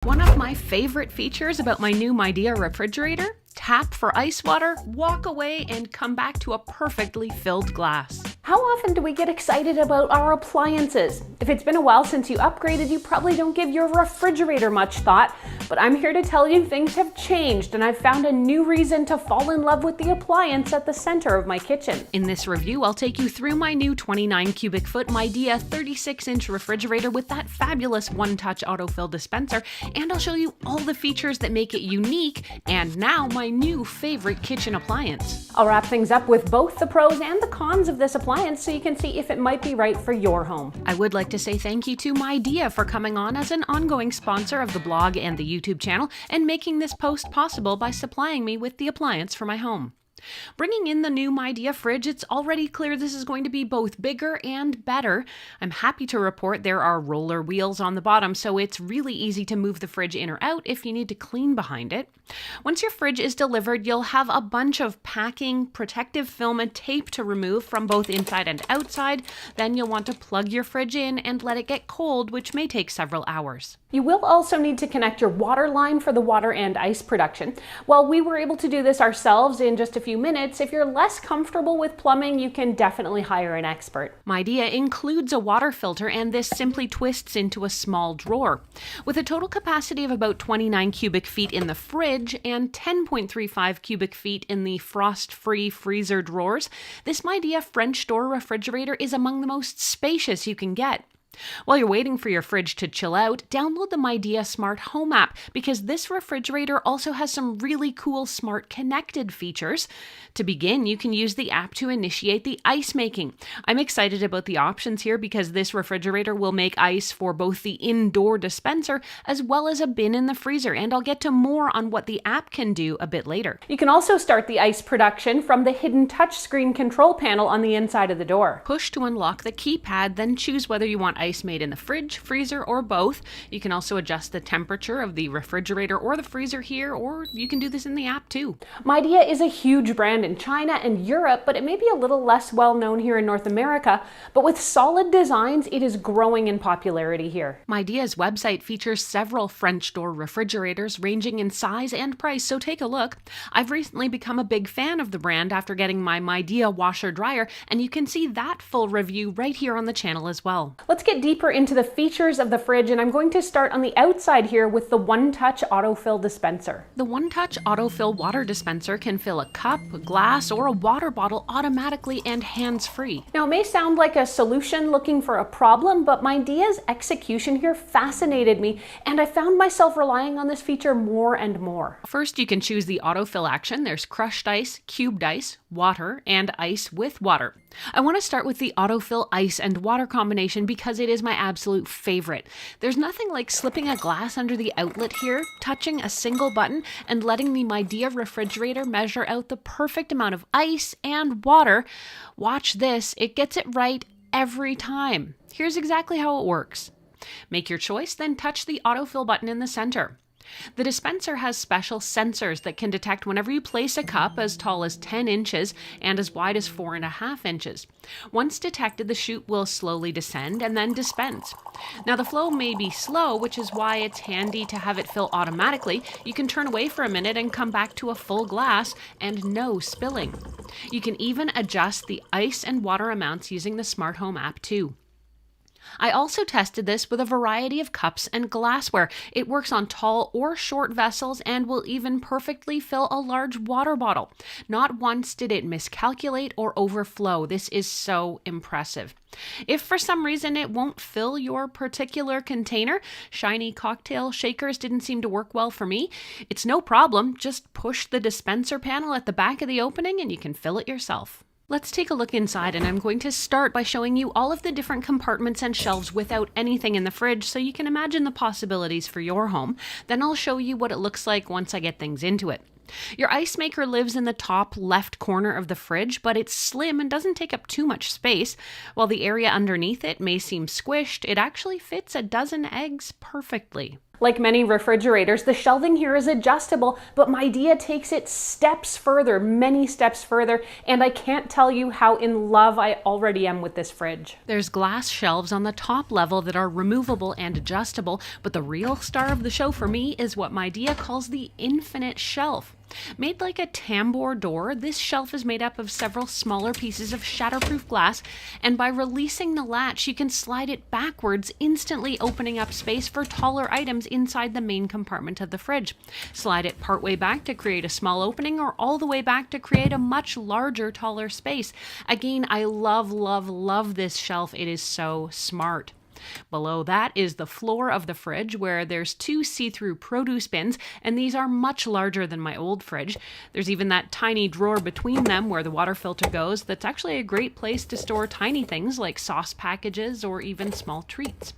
One of my favorite features about my new Midea refrigerator: tap for ice water, walk away, and come back to a perfectly filled glass. How often do we get excited about our appliances? If it's been a while since you upgraded, you probably don't give your refrigerator much thought, but I'm here to tell you things have changed and I've found a new reason to fall in love with the appliance at the center of my kitchen. In this review, I'll take you through my new 29 cubic foot Midea 36-inch refrigerator with that fabulous OneTouch AutoFill Dispenser, and I'll show you all the features that make it unique and now my new favorite kitchen appliance. I'll wrap things up with both the pros and the cons of this appliance so you can see if it might be right for your home. I would like to say thank you to Midea for coming on as an ongoing sponsor of the blog and the YouTube channel and making this post possible by supplying me with the appliance for my home. Bringing in the new Midea fridge, it's already clear this is going to be both bigger and better. I'm happy to report there are roller wheels on the bottom, so it's really easy to move the fridge in or out if you need to clean behind it. Once your fridge is delivered, you'll have a bunch of packing, protective film, and tape to remove from both inside and outside. Then you'll want to plug your fridge in and let it get cold, which may take several hours. You will also need to connect your water line for the water and ice production. While we were able to do this ourselves in just a few minutes, if you're less comfortable with plumbing, you can definitely hire an expert. Midea includes a water filter, and this simply twists into a small drawer. With a total capacity of about 29 cubic feet in the fridge and 10.35 cubic feet in the frost-free freezer drawers, this Midea French door refrigerator is among the most spacious you can get. While you're waiting for your fridge to chill out, download the Midea Smart Home app because this refrigerator also has some really cool smart connected features. To begin, you can use the app to initiate the ice making. I'm excited about the options here because this refrigerator will make ice for both the indoor dispenser as well as a bin in the freezer, and I'll get to more on what the app can do a bit later. You can also start the ice production from the hidden touchscreen control panel on the inside of the door. Push to unlock the keypad, then choose whether you want ice made in the fridge, freezer, or both. You can also adjust the temperature of the refrigerator or the freezer here, or you can do this in the app too. Midea is a huge brand in China and Europe, but it may be a little less well known here in North America. But with solid designs, it is growing in popularity here. Midea's website features several French door refrigerators ranging in size and price, so take a look. I've recently become a big fan of the brand after getting my Midea washer dryer, and you can see that full review right here on the channel as well. Let's get deeper into the features of the fridge, and I'm going to start on the outside here with the OneTouch AutoFill Dispenser. The OneTouch AutoFill water dispenser can fill a cup, a glass, or a water bottle automatically and hands-free. Now, it may sound like a solution looking for a problem, but Midea's execution here fascinated me, and I found myself relying on this feature more and more. First, you can choose the autofill action. There's crushed ice, cubed ice, water, and ice with water. I want to start with the autofill ice and water combination because it is my absolute favorite. There's nothing like slipping a glass under the outlet here, touching a single button, and letting the Midea refrigerator measure out the perfect amount of ice and water. Watch this, it gets it right every time. Here's exactly how it works. Make your choice, then touch the autofill button in the center. The dispenser has special sensors that can detect whenever you place a cup as tall as 10 inches and as wide as 4.5 inches. Once detected, the chute will slowly descend and then dispense. Now, the flow may be slow, which is why it's handy to have it fill automatically. You can turn away for a minute and come back to a full glass and no spilling. You can even adjust the ice and water amounts using the Smart Home app too. I also tested this with a variety of cups and glassware. It works on tall or short vessels and will even perfectly fill a large water bottle. Not once did it miscalculate or overflow. This is so impressive. If for some reason it won't fill your particular container, shiny cocktail shakers didn't seem to work well for me, it's no problem. Just push the dispenser panel at the back of the opening and you can fill it yourself. Let's take a look inside, and I'm going to start by showing you all of the different compartments and shelves without anything in the fridge so you can imagine the possibilities for your home. Then I'll show you what it looks like once I get things into it. Your ice maker lives in the top left corner of the fridge, but it's slim and doesn't take up too much space. While the area underneath it may seem squished, it actually fits a dozen eggs perfectly. Like many refrigerators, the shelving here is adjustable, but Midea takes it steps further, many steps further, and I can't tell you how in love I already am with this fridge. There's glass shelves on the top level that are removable and adjustable, but the real star of the show for me is what Midea calls the infinite shelf. Made like a tambour door, this shelf is made up of several smaller pieces of shatterproof glass, and by releasing the latch, you can slide it backwards, instantly opening up space for taller items inside the main compartment of the fridge. Slide it partway back to create a small opening, or all the way back to create a much larger, taller space. Again, I love this shelf. It is so smart. Below that is the floor of the fridge, where there's two see-through produce bins, and these are much larger than my old fridge. There's even that tiny drawer between them where the water filter goes. That's actually a great place to store tiny things like sauce packages or even small treats.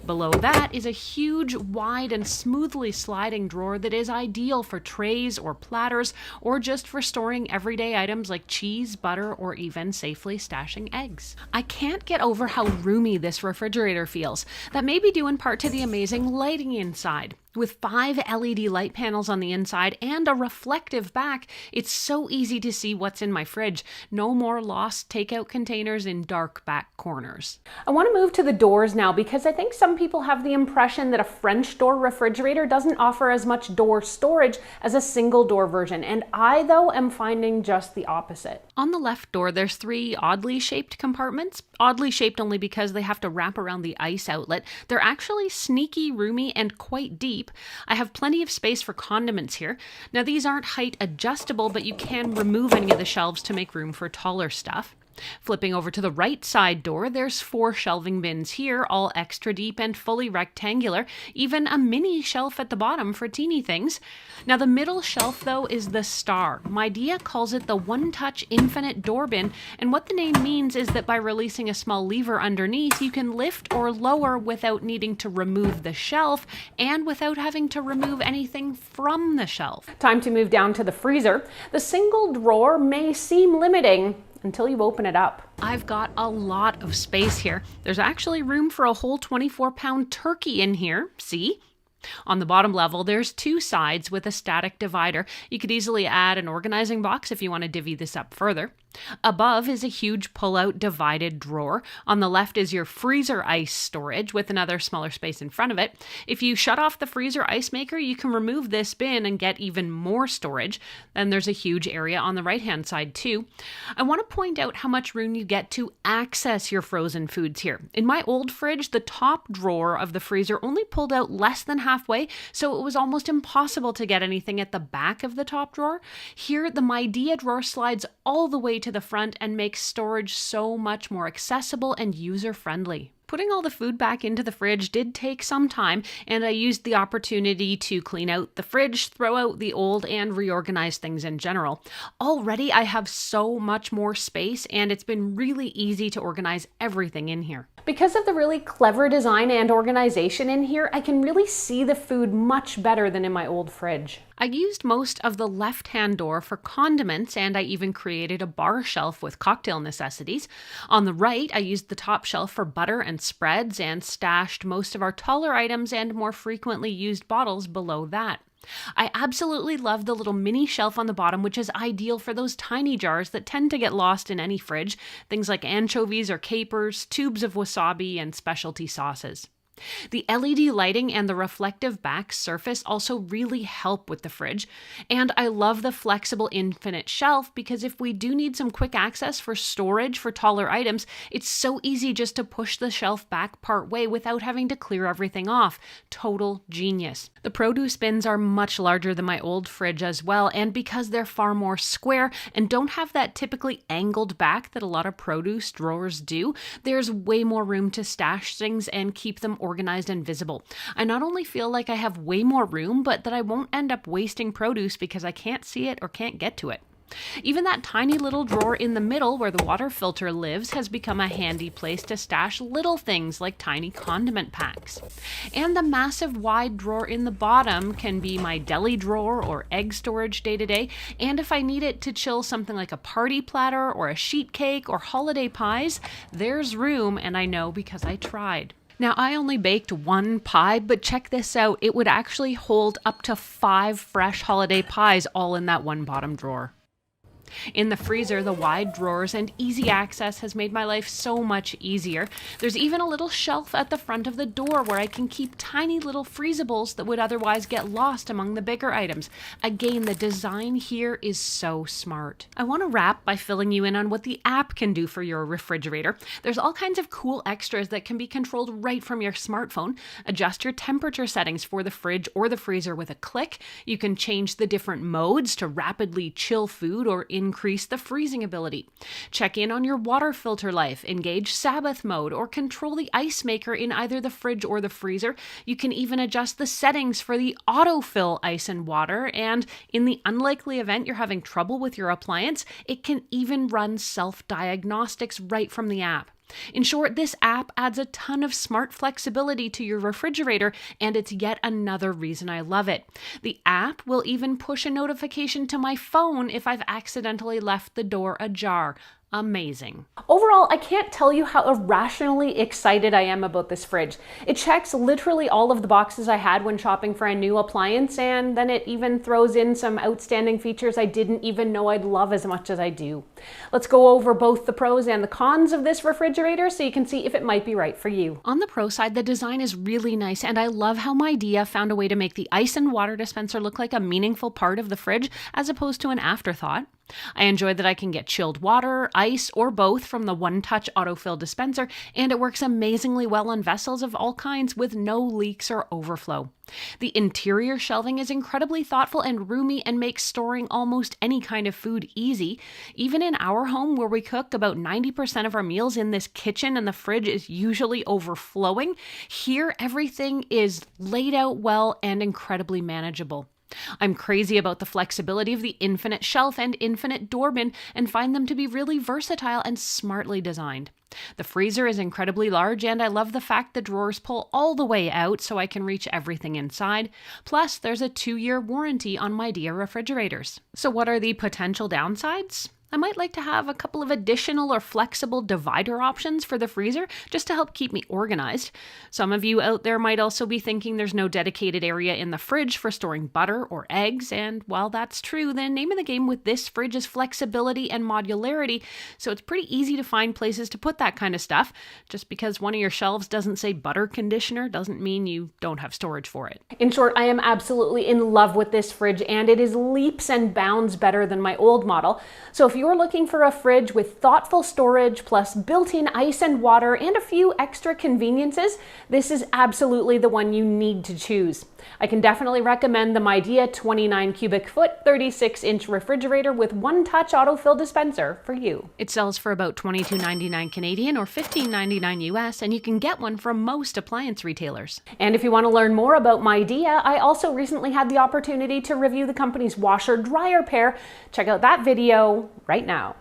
Below that is a huge, wide, and smoothly sliding drawer that is ideal for trays or platters, or just for storing everyday items like cheese, butter, or even safely stashing eggs. I can't get over how roomy this refrigerator feels. That may be due in part to the amazing lighting inside. With 5 LED light panels on the inside and a reflective back, it's so easy to see what's in my fridge. No more lost takeout containers in dark back corners. I want to move to the doors now because I think some people have the impression that a French door refrigerator doesn't offer as much door storage as a single door version, and I, though, am finding just the opposite. On the left door, there's 3 oddly shaped compartments. Oddly shaped only because they have to wrap around the ice outlet. They're actually sneaky, roomy, and quite deep. I have plenty of space for condiments here. Now, these aren't height adjustable, but you can remove any of the shelves to make room for taller stuff. Flipping over to the right side door, there's 4 shelving bins here, all extra deep and fully rectangular, even a mini shelf at the bottom for teeny things. Now, the middle shelf, though, is the star. Midea calls it the OneTouch Infinite Door Bin, and what the name means is that by releasing a small lever underneath, you can lift or lower without needing to remove the shelf and without having to remove anything from the shelf. Time to move down to the freezer. The single drawer may seem limiting until you open it up. I've got a lot of space here. There's actually room for a whole 24-pound turkey in here. See? On the bottom level, there's 2 sides with a static divider. You could easily add an organizing box if you want to divvy this up further. Above is a huge pull-out divided drawer. On the left is your freezer ice storage with another smaller space in front of it. If you shut off the freezer ice maker, you can remove this bin and get even more storage. Then there's a huge area on the right-hand side too. I want to point out how much room you get to access your frozen foods here. In my old fridge, the top drawer of the freezer only pulled out less than halfway, so it was almost impossible to get anything at the back of the top drawer. Here, the Midea drawer slides all the way to the front and makes storage so much more accessible and user-friendly. Putting all the food back into the fridge did take some time, and I used the opportunity to clean out the fridge, throw out the old, and reorganize things in general. Already, I have so much more space, and it's been really easy to organize everything in here. Because of the really clever design and organization in here, I can really see the food much better than in my old fridge. I used most of the left-hand door for condiments, and I even created a bar shelf with cocktail necessities. On the right, I used the top shelf for butter and spreads and stashed most of our taller items and more frequently used bottles below that. I absolutely love the little mini shelf on the bottom, which is ideal for those tiny jars that tend to get lost in any fridge, things like anchovies or capers, tubes of wasabi, and specialty sauces. The LED lighting and the reflective back surface also really help with the fridge, and I love the flexible infinite shelf because if we do need some quick access for storage for taller items, it's so easy just to push the shelf back part way without having to clear everything off. Total genius. The produce bins are much larger than my old fridge as well, and because they're far more square and don't have that typically angled back that a lot of produce drawers do, there's way more room to stash things and keep them organized and visible. I not only feel like I have way more room, but that I won't end up wasting produce because I can't see it or can't get to it. Even that tiny little drawer in the middle where the water filter lives has become a handy place to stash little things like tiny condiment packs. And the massive wide drawer in the bottom can be my deli drawer or egg storage day to day, and if I need it to chill something like a party platter or a sheet cake or holiday pies, there's room, and I know because I tried. Now, I only baked one pie, but check this out. It would actually hold up to 5 fresh holiday pies all in that one bottom drawer. In the freezer, the wide drawers and easy access has made my life so much easier. There's even a little shelf at the front of the door where I can keep tiny little freezables that would otherwise get lost among the bigger items. Again, the design here is so smart. I want to wrap by filling you in on what the app can do for your refrigerator. There's all kinds of cool extras that can be controlled right from your smartphone. Adjust your temperature settings for the fridge or the freezer with a click. You can change the different modes to rapidly chill food or increase the freezing ability. Check in on your water filter life, engage Sabbath mode, or control the ice maker in either the fridge or the freezer. You can even adjust the settings for the autofill ice and water, and in the unlikely event you're having trouble with your appliance, it can even run self-diagnostics right from the app. In short, this app adds a ton of smart flexibility to your refrigerator, and it's yet another reason I love it. The app will even push a notification to my phone if I've accidentally left the door ajar. Amazing. Overall, I can't tell you how irrationally excited I am about this fridge. It checks literally all of the boxes I had when shopping for a new appliance, and then it even throws in some outstanding features I didn't even know I'd love as much as I do. Let's go over both the pros and the cons of this refrigerator so you can see if it might be right for you. On the pro side, the design is really nice, and I love how Midea found a way to make the ice and water dispenser look like a meaningful part of the fridge as opposed to an afterthought. I enjoy that I can get chilled water, ice, or both from the OneTouch AutoFill Dispenser, and it works amazingly well on vessels of all kinds with no leaks or overflow. The interior shelving is incredibly thoughtful and roomy and makes storing almost any kind of food easy. Even in our home, where we cook about 90% of our meals in this kitchen and the fridge is usually overflowing, here everything is laid out well and incredibly manageable. I'm crazy about the flexibility of the infinite shelf and infinite door bin and find them to be really versatile and smartly designed. The freezer is incredibly large, and I love the fact the drawers pull all the way out so I can reach everything inside. Plus, there's a 2-year warranty on Midea refrigerators. So what are the potential downsides? I might like to have a couple of additional or flexible divider options for the freezer just to help keep me organized. Some of you out there might also be thinking there's no dedicated area in the fridge for storing butter or eggs, and while that's true, the name of the game with this fridge is flexibility and modularity, so it's pretty easy to find places to put that kind of stuff. Just because one of your shelves doesn't say butter conditioner doesn't mean you don't have storage for it. In short, I am absolutely in love with this fridge, and it is leaps and bounds better than my old model. So if you're looking for a fridge with thoughtful storage plus built-in ice and water and a few extra conveniences, this is absolutely the one you need to choose. I can definitely recommend the Midea 29 cubic foot, 36-inch refrigerator with OneTouch AutoFill Dispenser for you. It sells for about $22.99 Canadian or $15.99 US, and you can get one from most appliance retailers. And if you want to learn more about Midea, I also recently had the opportunity to review the company's washer-dryer pair. Check out that video right now.